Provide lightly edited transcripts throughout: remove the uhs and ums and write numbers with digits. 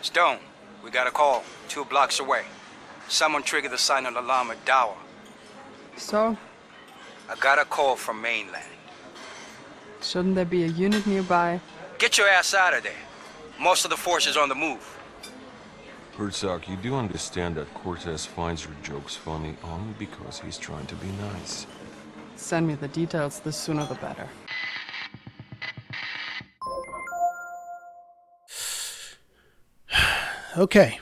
Stone, we got a call 2 blocks away. Someone triggered the silent alarm at Dower. So? I got a call from mainland. Shouldn't there be a unit nearby? Get your ass out of there. Most of the force is on the move. Herzog, you do understand that Cortez finds your jokes funny only because he's trying to be nice. Send me the details, the sooner the better. Okay.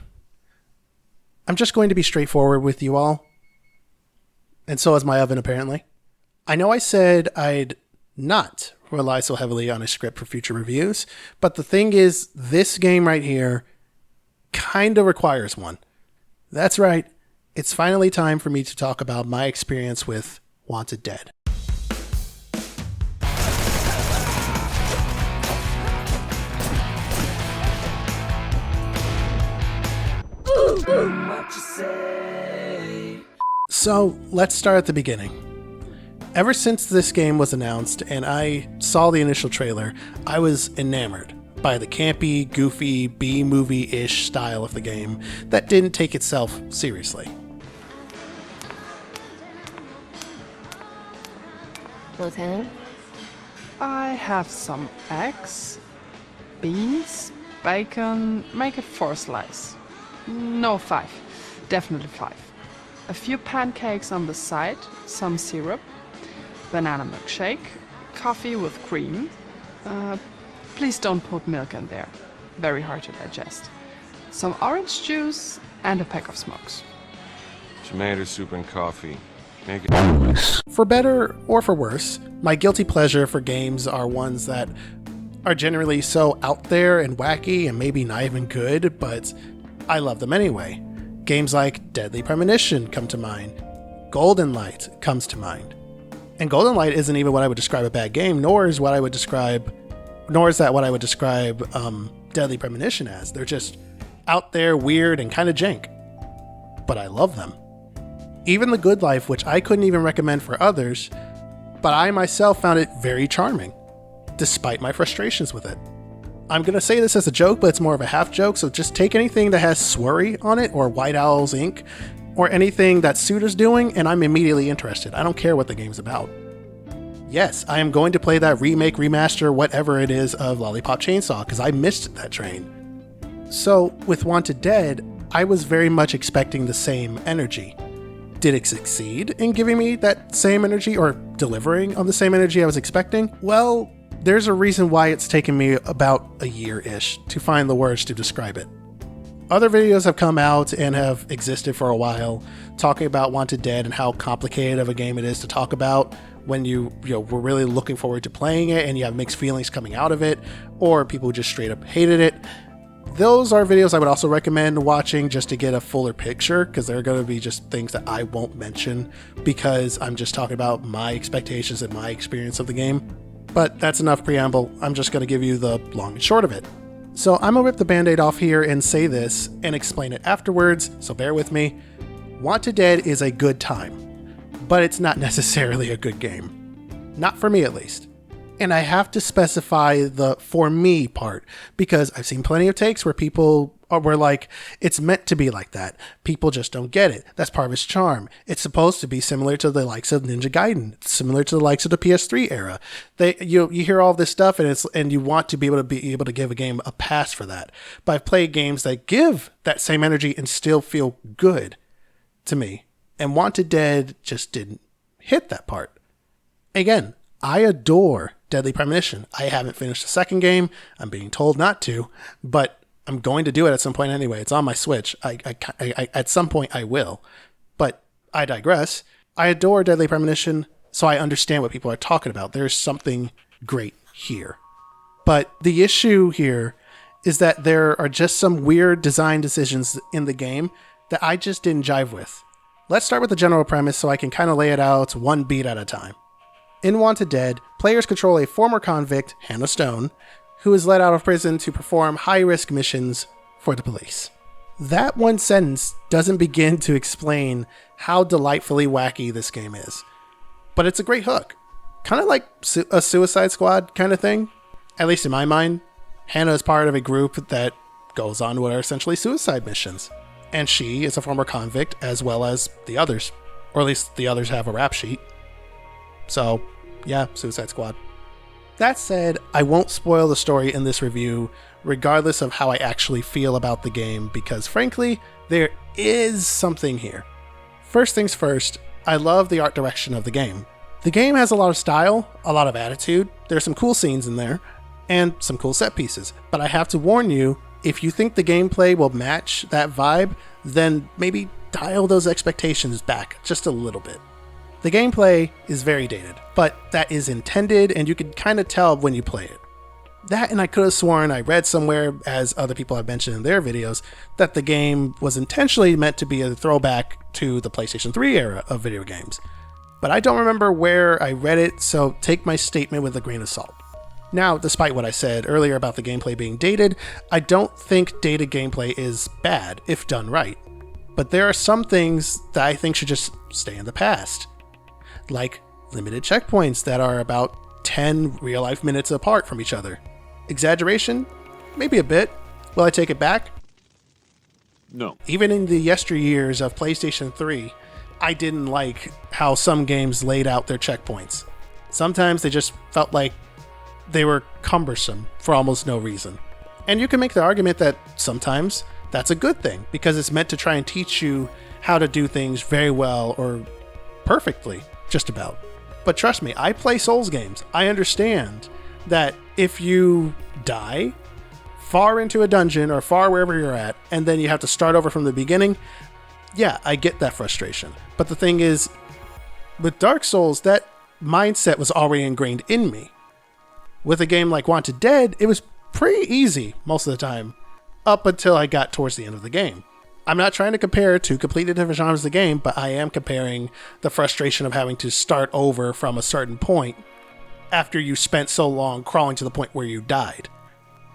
I'm just going to be straightforward with you all. And so is my oven, apparently. I know I said I'd not rely so heavily on a script for future reviews, but the thing is, this game right here kind of requires one. That's right. It's finally time for me to talk about my experience with Wanted Dead. So let's start at the beginning. Ever since this game was announced and I saw the initial trailer, I was enamored by the campy, goofy, B-movie-ish style of the game that didn't take itself seriously. Lieutenant? I have some eggs, beans, bacon, make it 4 slices. No, 5. Definitely 5. A few pancakes on the side, some syrup, banana milkshake, coffee with cream. Please don't put milk in there. Very hard to digest. Some orange juice and a pack of smokes. Tomato soup and coffee. Make it. For better or for worse, my guilty pleasure for games are ones that are generally so out there and wacky and maybe not even good, but I love them anyway. Games like Deadly Premonition come to mind. Golden Light comes to mind. And Golden Light isn't even what I would describe a bad game, nor is that what I would describe Deadly Premonition as. They're just out there, weird, and kind of jank. But I love them. Even The Good Life, which I couldn't even recommend for others, but I myself found it very charming, despite my frustrations with it. I'm going to say this as a joke, but it's more of a half joke, so just take anything that has Swery on it, or White Owl's Inc., or anything that Suda's doing, and I'm immediately interested. I don't care what the game's about. Yes, I am going to play that remake, remaster, whatever it is of Lollipop Chainsaw, because I missed that train. So, with Wanted Dead, I was very much expecting the same energy. Did it succeed in giving me that same energy, or delivering on the same energy I was expecting? Well, there's a reason why it's taken me about a year-ish to find the words to describe it. Other videos have come out and have existed for a while, talking about Wanted Dead and how complicated of a game it is to talk about when you were really looking forward to playing it and you have mixed feelings coming out of it, or people just straight up hated it. Those are videos I would also recommend watching just to get a fuller picture, because they're going to be just things that I won't mention because I'm just talking about my expectations and my experience of the game. But that's enough preamble. I'm just going to give you the long and short of it. So I'm going to rip the band-aid off here and say this and explain it afterwards, so bear with me. Wanted Dead is a good time, but it's not necessarily a good game. Not for me, at least. And I have to specify the "for me" part, because I've seen plenty of takes where people were like, it's meant to be like that. People just don't get it. That's part of its charm. It's supposed to be similar to the likes of Ninja Gaiden, similar to the likes of the PS3 era. You hear all this stuff and you want to be able to give a game a pass for that. But I've played games that give that same energy and still feel good to me. And Wanted Dead just didn't hit that part. Again, I adore Deadly Premonition. I haven't finished the second game. I'm being told not to, but I'm going to do it at some point anyway. It's on my Switch. I at some point I will, but I digress. I adore Deadly Premonition, so I understand what people are talking about. There's something great here. But the issue here is that there are just some weird design decisions in the game that I just didn't jive with. Let's start with the general premise so I can kind of lay it out one beat at a time. In Wanted Dead, players control a former convict, Hannah Stone, who is let out of prison to perform high-risk missions for the police. That one sentence doesn't begin to explain how delightfully wacky this game is. But it's a great hook. Kind of like a Suicide Squad kind of thing, at least in my mind. Hannah is part of a group that goes on what are essentially suicide missions. And she is a former convict, as well as the others. Or at least the others have a rap sheet. So, yeah, Suicide Squad. That said, I won't spoil the story in this review, regardless of how I actually feel about the game, because frankly, there is something here. First things first, I love the art direction of the game. The game has a lot of style, a lot of attitude, there's some cool scenes in there, and some cool set pieces. But I have to warn you, if you think the gameplay will match that vibe, then maybe dial those expectations back just a little bit. The gameplay is very dated, but that is intended, and you can kind of tell when you play it. That, and I could have sworn I read somewhere, as other people have mentioned in their videos, that the game was intentionally meant to be a throwback to the PlayStation 3 era of video games. But I don't remember where I read it, so take my statement with a grain of salt. Now, despite what I said earlier about the gameplay being dated, I don't think dated gameplay is bad if done right. But there are some things that I think should just stay in the past. Like limited checkpoints that are about 10 real-life minutes apart from each other. Exaggeration? Maybe a bit. Will I take it back? No. Even in the yesteryears of PlayStation 3, I didn't like how some games laid out their checkpoints. Sometimes they just felt like they were cumbersome for almost no reason. And you can make the argument that sometimes that's a good thing, because it's meant to try and teach you how to do things very well or perfectly, just about. But trust me, I play Souls games. I understand that if you die far into a dungeon or far wherever you're at, and then you have to start over from the beginning, yeah, I get that frustration. But the thing is, with Dark Souls, that mindset was already ingrained in me. With a game like Wanted Dead, it was pretty easy most of the time, up until I got towards the end of the game. I'm not trying to compare two completely different genres of the game, but I am comparing the frustration of having to start over from a certain point after you spent so long crawling to the point where you died.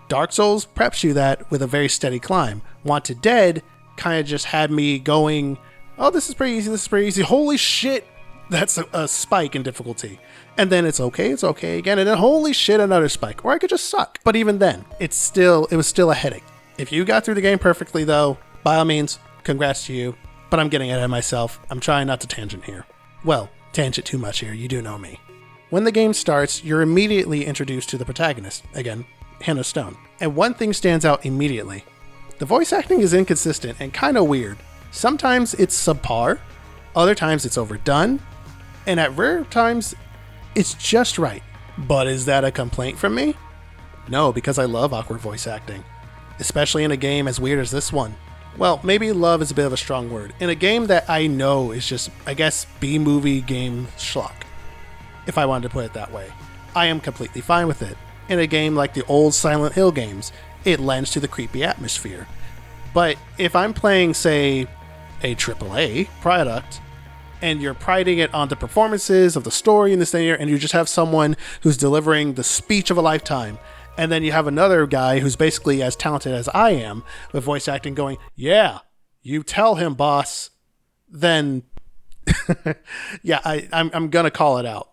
Dark Souls preps you that with a very steady climb. Wanted Dead kind of just had me going, oh, this is pretty easy, holy shit, that's a spike in difficulty. And then it's okay again, and then holy shit, another spike. Or I could just suck. But even then, it was still a headache. If you got through the game perfectly though, by all means, congrats to you. But I'm getting ahead of myself. I'm trying not to tangent here. Well, tangent too much here, you do know me. When the game starts, you're immediately introduced to the protagonist. Again, Hannah Stone. And one thing stands out immediately. The voice acting is inconsistent and kind of weird. Sometimes it's subpar, other times it's overdone, and at rare times, it's just right. But is that a complaint from me? No, because I love awkward voice acting. Especially in a game as weird as this one. Well, maybe love is a bit of a strong word. In a game that I know is just, I guess, B-movie game schlock. If I wanted to put it that way. I am completely fine with it. In a game like the old Silent Hill games, it lends to the creepy atmosphere. But if I'm playing, say, a AAA product, and you're priding it on the performances of the story in this thing here, and you just have someone who's delivering the speech of a lifetime, and then you have another guy who's basically as talented as I am with voice acting going, yeah, you tell him, boss, then yeah, I'm gonna call it out.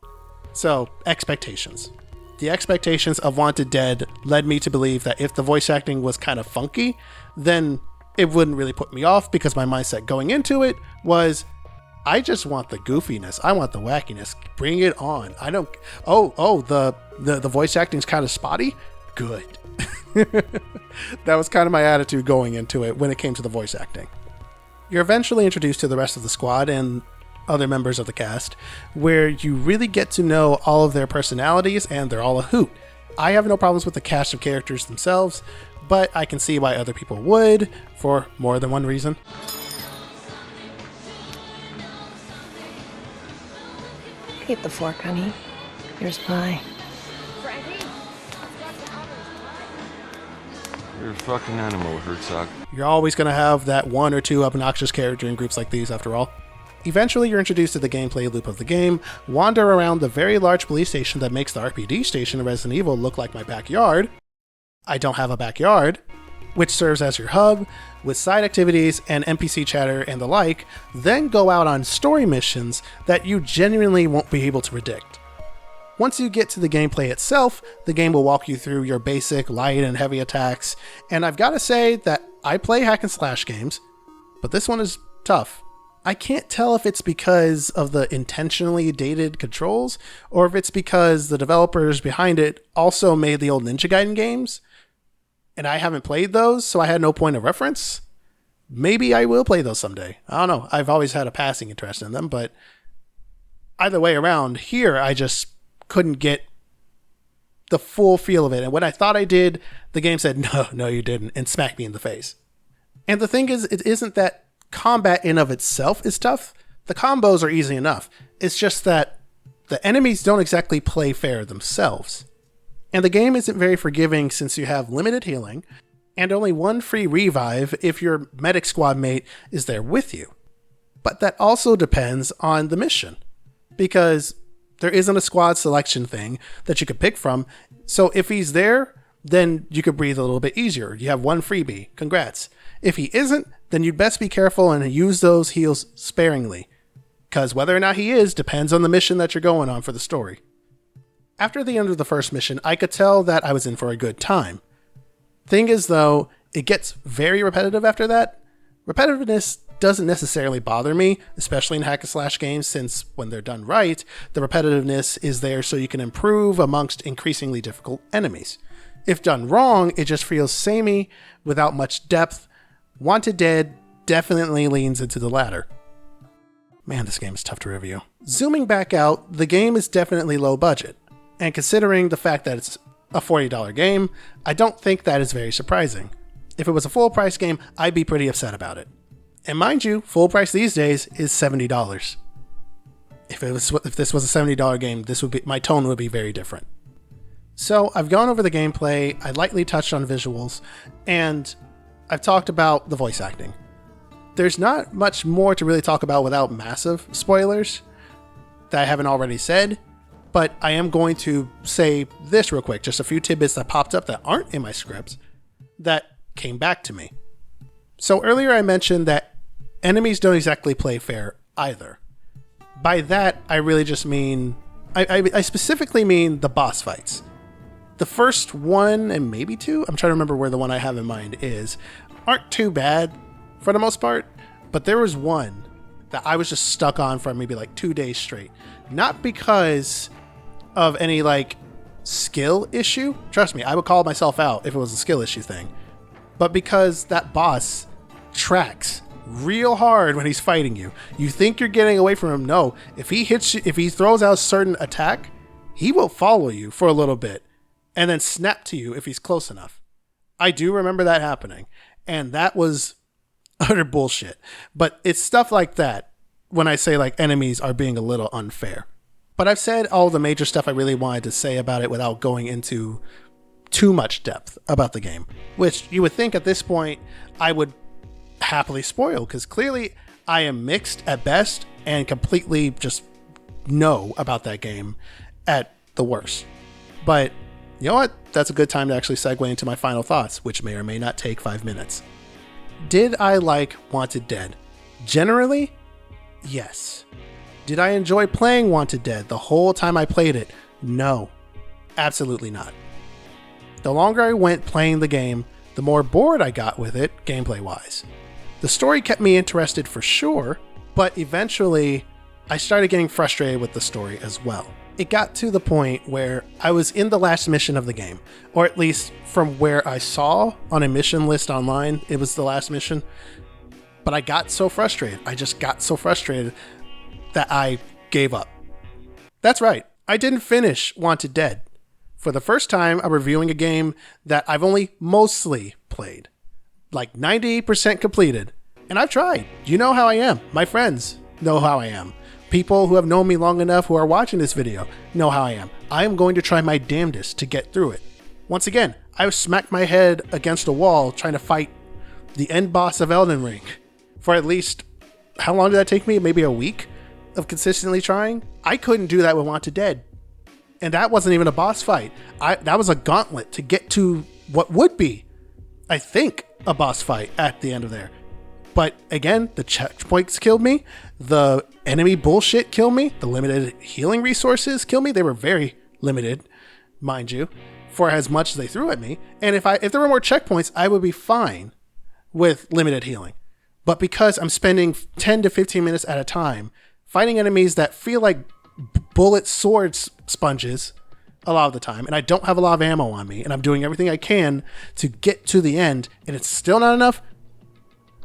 So, expectations. The expectations of Wanted Dead led me to believe that if the voice acting was kind of funky, then it wouldn't really put me off, because my mindset going into it was, I just want the goofiness. I want the wackiness. Bring it on. I don't... the voice acting's kind of spotty? Good. That was kind of my attitude going into it when it came to the voice acting. You're eventually introduced to the rest of the squad and other members of the cast, where you really get to know all of their personalities, and they're all a hoot. I have no problems with the cast of characters themselves, but I can see why other people would, for more than one reason. Keep the fork, honey. Here's pie. You're a fucking animal, Herzog. You're always going to have that one or two obnoxious character in groups like these, after all. Eventually, you're introduced to the gameplay loop of the game, wander around the very large police station that makes the RPD station in Resident Evil look like my backyard. I don't have a backyard, which serves as your hub, with side activities and NPC chatter and the like, then go out on story missions that you genuinely won't be able to predict. Once you get to the gameplay itself, the game will walk you through your basic light and heavy attacks, and I've got to say that I play hack and slash games, but this one is tough. I can't tell if it's because of the intentionally dated controls, or if it's because the developers behind it also made the old Ninja Gaiden games, and I haven't played those, so I had no point of reference. Maybe I will play those someday. I don't know. I've always had a passing interest in them, but either way around, here I just couldn't get the full feel of it. And when I thought I did, the game said, no, you didn't, and smacked me in the face. And the thing is, it isn't that combat in of itself is tough. The combos are easy enough. It's just that the enemies don't exactly play fair themselves. And the game isn't very forgiving since you have limited healing and only one free revive if your medic squad mate is there with you. But that also depends on the mission, because there isn't a squad selection thing that you could pick from. So if he's there, then you could breathe a little bit easier. You have one freebie. Congrats. If he isn't, then you'd best be careful and use those heals sparingly, because whether or not he is depends on the mission that you're going on for the story. After the end of the first mission, I could tell that I was in for a good time. Thing is, though, it gets very repetitive after that. Repetitiveness doesn't necessarily bother me, especially in hack and slash games, since when they're done right, the repetitiveness is there so you can improve amongst increasingly difficult enemies. If done wrong, it just feels samey without much depth. Wanted Dead definitely leans into the latter. Man, this game is tough to review. Zooming back out, the game is definitely low budget, and considering the fact that it's a $40 game, I don't think that is very surprising. If it was a full price game, I'd be pretty upset about it. And mind you, full price these days is $70. If this was a $70 game, my tone would be very different. So I've gone over the gameplay, I lightly touched on visuals, and I've talked about the voice acting. There's not much more to really talk about without massive spoilers that I haven't already said, but I am going to say this real quick, just a few tidbits that popped up that aren't in my script that came back to me. So earlier I mentioned that enemies don't exactly play fair either. By that, I really just mean, I specifically mean the boss fights. The first one, and maybe two, I'm trying to remember where the one I have in mind is, aren't too bad for the most part, but there was one that I was just stuck on for maybe like 2 days straight. Not because of any like skill issue. Trust me, I would call myself out if it was a skill issue thing. But because that boss tracks real hard when he's fighting you. You think you're getting away from him. No, if he hits you, if he throws out a certain attack, he will follow you for a little bit and then snap to you if he's close enough. I do remember that happening, and that was utter bullshit. But it's stuff like that when I say like enemies are being a little unfair. But I've said all the major stuff I really wanted to say about it without going into too much depth about the game, which you would think at this point I would happily spoil, because clearly I am mixed at best and completely just know about that game at the worst. But you know what? That's a good time to actually segue into my final thoughts, which may or may not take 5 minutes. Did I like Wanted Dead? Generally, yes. Did I enjoy playing Wanted Dead the whole time I played it? No, absolutely not. The longer I went playing the game, the more bored I got with it, gameplay-wise. The story kept me interested for sure, but eventually I started getting frustrated with the story as well. It got to the point where I was in the last mission of the game, or at least from where I saw on a mission list online, it was the last mission. But I got so frustrated. I just got so frustrated that I gave up. That's right. I didn't finish Wanted Dead. For the first time, I'm reviewing a game that I've only mostly played. Like 98% completed. And I've tried. You know how I am. My friends know how I am. People who have known me long enough who are watching this video know how I am. I am going to try my damnedest to get through it. Once again, I've smacked my head against a wall trying to fight the end boss of Elden Ring for at least, how long did that take me? Maybe a week of consistently trying? I couldn't do that with Wanted Dead. And that wasn't even a boss fight. That was a gauntlet to get to what would be, I think, a boss fight at the end of there. But again, the checkpoints killed me. The enemy bullshit killed me. The limited healing resources killed me. They were very limited, mind you, for as much as they threw at me. And if there were more checkpoints, I would be fine with limited healing. But because I'm spending 10 to 15 minutes at a time fighting enemies that feel like bullet sword sponges a lot of the time, and I don't have a lot of ammo on me, and I'm doing everything I can to get to the end, and it's still not enough,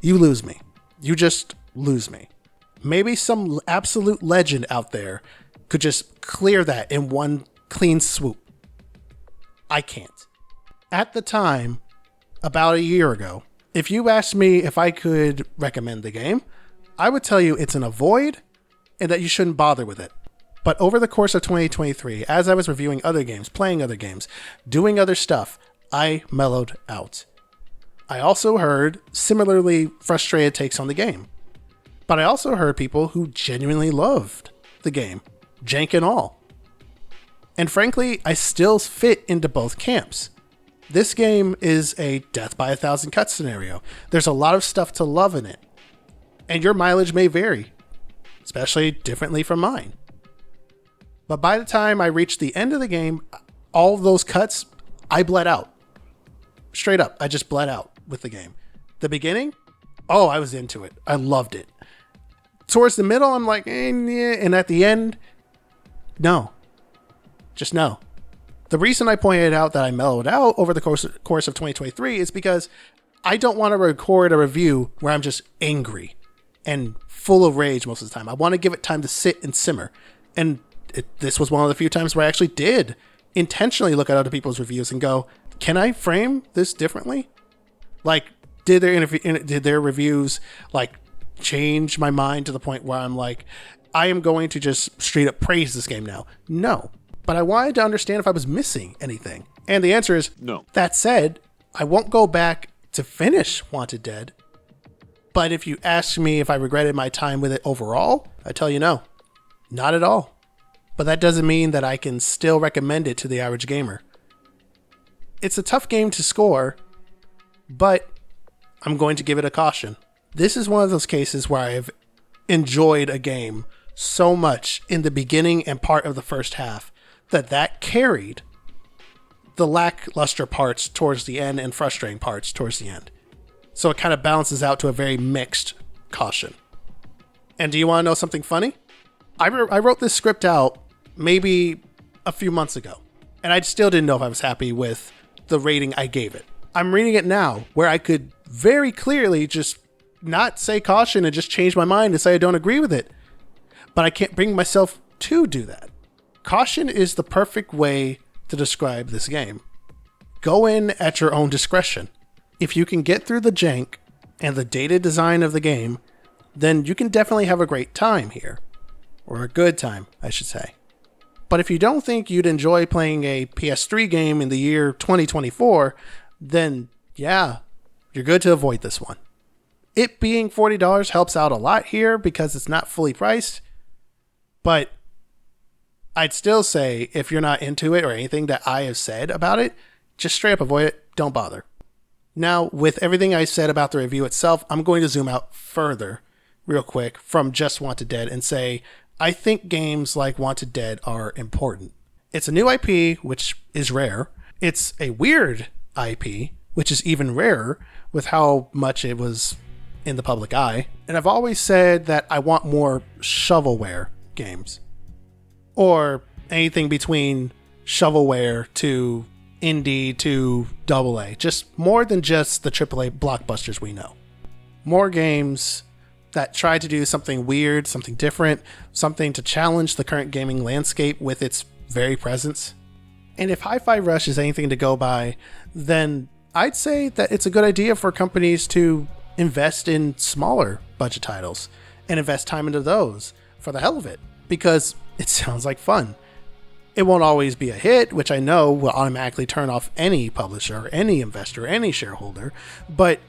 you lose me. You just lose me. Maybe some absolute legend out there could just clear that in one clean swoop. I can't. At the time, about a year ago, if you asked me if I could recommend the game, I would tell you it's an avoid and that you shouldn't bother with it. But over the course of 2023, as I was reviewing other games, playing other games, doing other stuff, I mellowed out. I also heard similarly frustrated takes on the game. But I also heard people who genuinely loved the game, jank and all. And frankly, I still fit into both camps. This game is a death by 1,000 cuts scenario. There's a lot of stuff to love in it. And your mileage may vary, especially differently from mine. But by the time I reached the end of the game, all of those cuts, I bled out. Straight up, I just bled out with the game. The beginning, oh, I was into it. I loved it. Towards the middle, I'm like, yeah. And at the end, no. Just no. The reason I pointed out that I mellowed out over the course of 2023 is because I don't want to record a review where I'm just angry and full of rage most of the time. I want to give it time to sit and simmer. And this was one of the few times where I actually did intentionally look at other people's reviews and go, can I frame this differently? Like, did their reviews like change my mind to the point where I'm like, I am going to just straight up praise this game now? No. But I wanted to understand if I was missing anything. And the answer is no. That said, I won't go back to finish Wanted Dead. But if you ask me if I regretted my time with it overall, I tell you no. Not at all. But that doesn't mean that I can still recommend it to the average gamer. It's a tough game to score, but I'm going to give it a caution. This is one of those cases where I've enjoyed a game so much in the beginning and part of the first half that carried the lackluster parts towards the end and frustrating parts towards the end. So it kind of balances out to a very mixed caution. And do you want to know something funny? I wrote this script out maybe a few months ago, and I still didn't know if I was happy with the rating I gave it. I'm reading it now where I could very clearly just not say caution and just change my mind and say I don't agree with it. But I can't bring myself to do that. Caution is the perfect way to describe this game. Go in at your own discretion. If you can get through the jank and the dated design of the game, then you can definitely have a great time here. Or a good time, I should say. But if you don't think you'd enjoy playing a PS3 game in the year 2024, then yeah, you're good to avoid this one. It being $40 helps out a lot here because it's not fully priced, but I'd still say if you're not into it or anything that I have said about it, just straight up avoid it. Don't bother. Now, with everything I said about the review itself, I'm going to zoom out further real quick from just Wanted Dead and say, I think games like Wanted Dead are important. It's a new IP, which is rare. It's a weird IP, which is even rarer with how much it was in the public eye. And I've always said that I want more shovelware games. Or anything between shovelware to indie to AA. Just more than just the AAA blockbusters we know. More games that try to do something weird, something different, something to challenge the current gaming landscape with its very presence. And if Hi-Fi Rush is anything to go by, then I'd say that it's a good idea for companies to invest in smaller budget titles and invest time into those for the hell of it, because it sounds like fun. It won't always be a hit, which I know will automatically turn off any publisher, any investor, any shareholder, but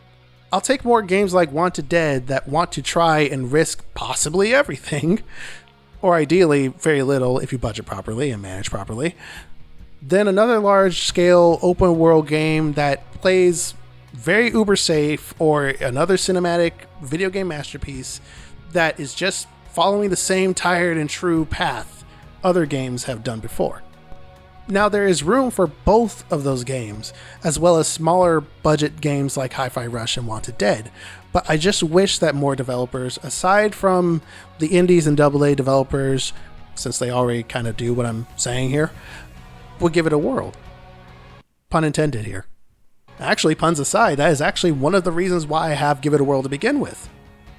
I'll take more games like Wanted Dead that want to try and risk possibly everything, or ideally very little if you budget properly and manage properly, than another large-scale open-world game that plays very uber safe, or another cinematic video game masterpiece that is just following the same tired and true path other games have done before. Now, there is room for both of those games, as well as smaller budget games like Hi-Fi Rush and Wanted Dead, but I just wish that more developers, aside from the indies and AA developers, since they already kind of do what I'm saying here, would give it a whirl. Pun intended here. Actually, puns aside, that is actually one of the reasons why I have Give It a Whirl to begin with.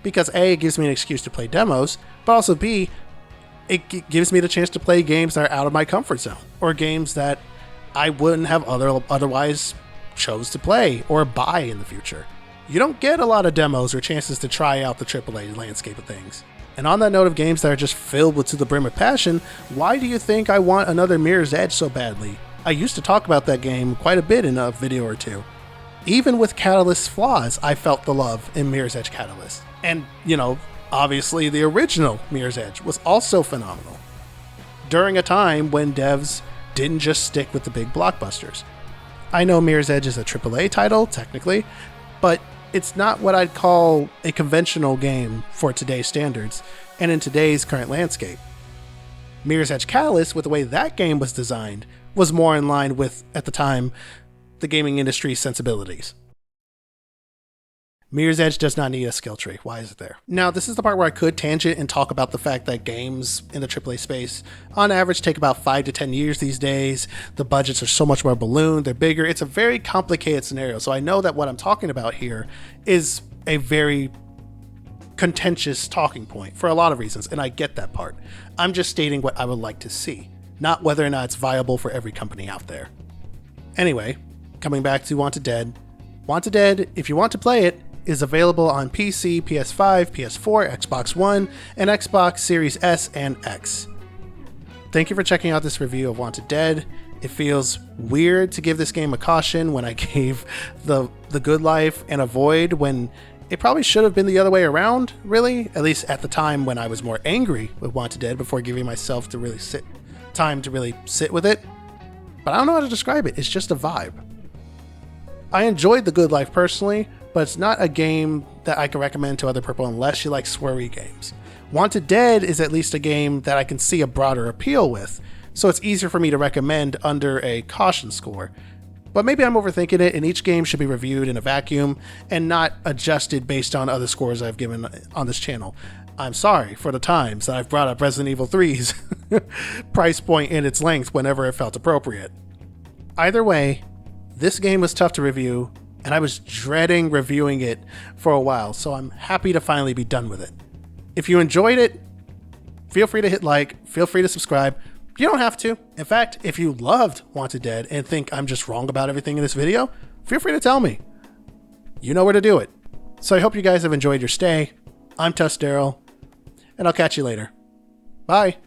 Because A, it gives me an excuse to play demos, but also B, it gives me the chance to play games that are out of my comfort zone, or games that I wouldn't have otherwise chose to play or buy in the future. You don't get a lot of demos or chances to try out the AAA landscape of things. And on that note of games that are just filled with to the brim with passion, why do you think I want another Mirror's Edge so badly? I used to talk about that game quite a bit in a video or two. Even with Catalyst's flaws, I felt the love in Mirror's Edge Catalyst. And, obviously the original Mirror's Edge was also phenomenal. During a time when devs didn't just stick with the big blockbusters. I know Mirror's Edge is a AAA title, technically, but it's not what I'd call a conventional game for today's standards and in today's current landscape. Mirror's Edge Catalyst, with the way that game was designed, was more in line with, at the time, the gaming industry's sensibilities. Mirror's Edge does not need a skill tree. Why is it there? Now, this is the part where I could tangent and talk about the fact that games in the AAA space, on average, take about 5 to 10 years these days. The budgets are so much more ballooned, they're bigger. It's a very complicated scenario. So I know that what I'm talking about here is a very contentious talking point for a lot of reasons, and I get that part. I'm just stating what I would like to see, not whether or not it's viable for every company out there. Anyway, coming back to Wanted Dead. Wanted Dead, if you want to play it, is available on PC, PS5, PS4, Xbox One, and Xbox Series S and X. Thank you for checking out this review of Wanted Dead. It feels weird to give this game a caution when I gave the Good Life and a Void when it probably should have been the other way around, really, at least at the time when I was more angry with Wanted Dead before giving myself to really time to really sit with it. But I don't know how to describe it, it's just a vibe. I enjoyed The Good Life personally, but it's not a game that I can recommend to other people unless you like sweary games. Wanted Dead is at least a game that I can see a broader appeal with, so it's easier for me to recommend under a caution score. But maybe I'm overthinking it, and each game should be reviewed in a vacuum and not adjusted based on other scores I've given on this channel. I'm sorry for the times that I've brought up Resident Evil 3's price point and its length whenever it felt appropriate. Either way, this game was tough to review, and I was dreading reviewing it for a while, so I'm happy to finally be done with it. If you enjoyed it, feel free to hit like, feel free to subscribe. You don't have to. In fact, if you loved Wanted Dead and think I'm just wrong about everything in this video, feel free to tell me. You know where to do it. So I hope you guys have enjoyed your stay. I'm TUSDarryl, and I'll catch you later. Bye.